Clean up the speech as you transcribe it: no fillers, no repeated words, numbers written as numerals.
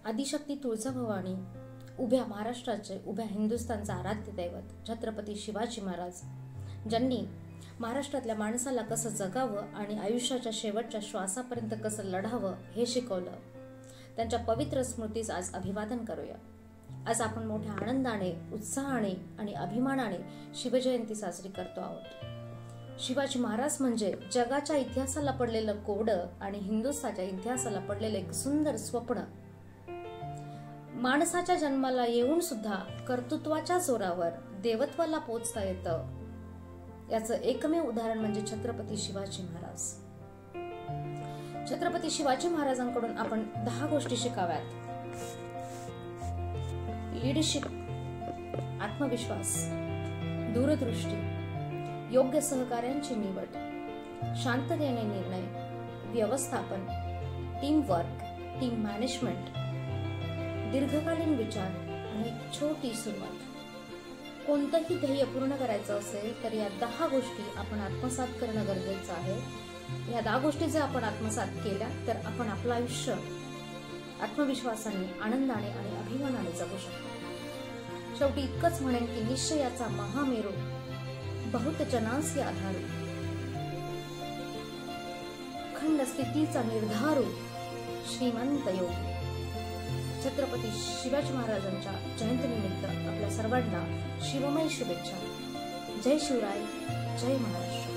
आदिशक्ती तुळजाभवानी उभ्या महाराष्ट्राचे, उभ्या हिंदुस्थानचा आराध्य दैवत छत्रपती शिवाजी महाराज, ज्यांनी महाराष्ट्रातल्या माणसाला कसं जगावं आणि आयुष्याच्या शेवटच्या श्वासापर्यंत कसं लढावं हे शिकवलं, त्यांच्या पवित्र स्मृतीस आज अभिवादन करूया। आज आपण मोठ्या आनंदाने, उत्साहाने आणि अभिमानाने शिवजयंती साजरी करतो आहोत। शिवाजी महाराज म्हणजे जगाच्या इतिहासाला पडलेलं कोडं आणि हिंदुस्थानच्या इतिहासाला पडलेलं एक सुंदर स्वप्न। माणसाच्या जन्माला येऊन सुद्धा कर्तृत्वाच्या जोरावर देवत्वाला पोचता येतं, याचं एकमेव उदाहरण म्हणजे छत्रपती शिवाजी महाराज। छत्रपती शिवाजी महाराजांकडून आपण 10 गोष्टी शिकाव्यात। लीडरशिप, आत्मविश्वास, दूरदृष्टी, योग्य सहकार्यांची निवड, शांततेने निर्णय, व्यवस्थापन, टीम वर्क, टीम मॅनेजमेंट, दीर्घकालीन विचार आणि छोटी सुरुवात। कोणतंही ध्येय पूर्ण करायचं असेल तर या 10 गोष्टी आपण आत्मसात करणं गरजेचं आहे। या 10 गोष्टी जर आपण आत्मसात केल्या तर आपण आपलं आयुष्य आत्मविश्वासाने, आनंदाने आणि अभिमानाने जगू शकतो। शेवटी इतकंच म्हणेन की निश्चयाचा महामेरू, बहुत जनांसी आधारू, अखंड स्थितीचा निर्धारू, श्रीमंत योगी। छत्रपती शिवाजी महाराजांच्या जयंतीनिमित्त आपल्या सर्वांना शिवमय शुभेच्छा। जय शिवराय, जय महाराष्ट्र।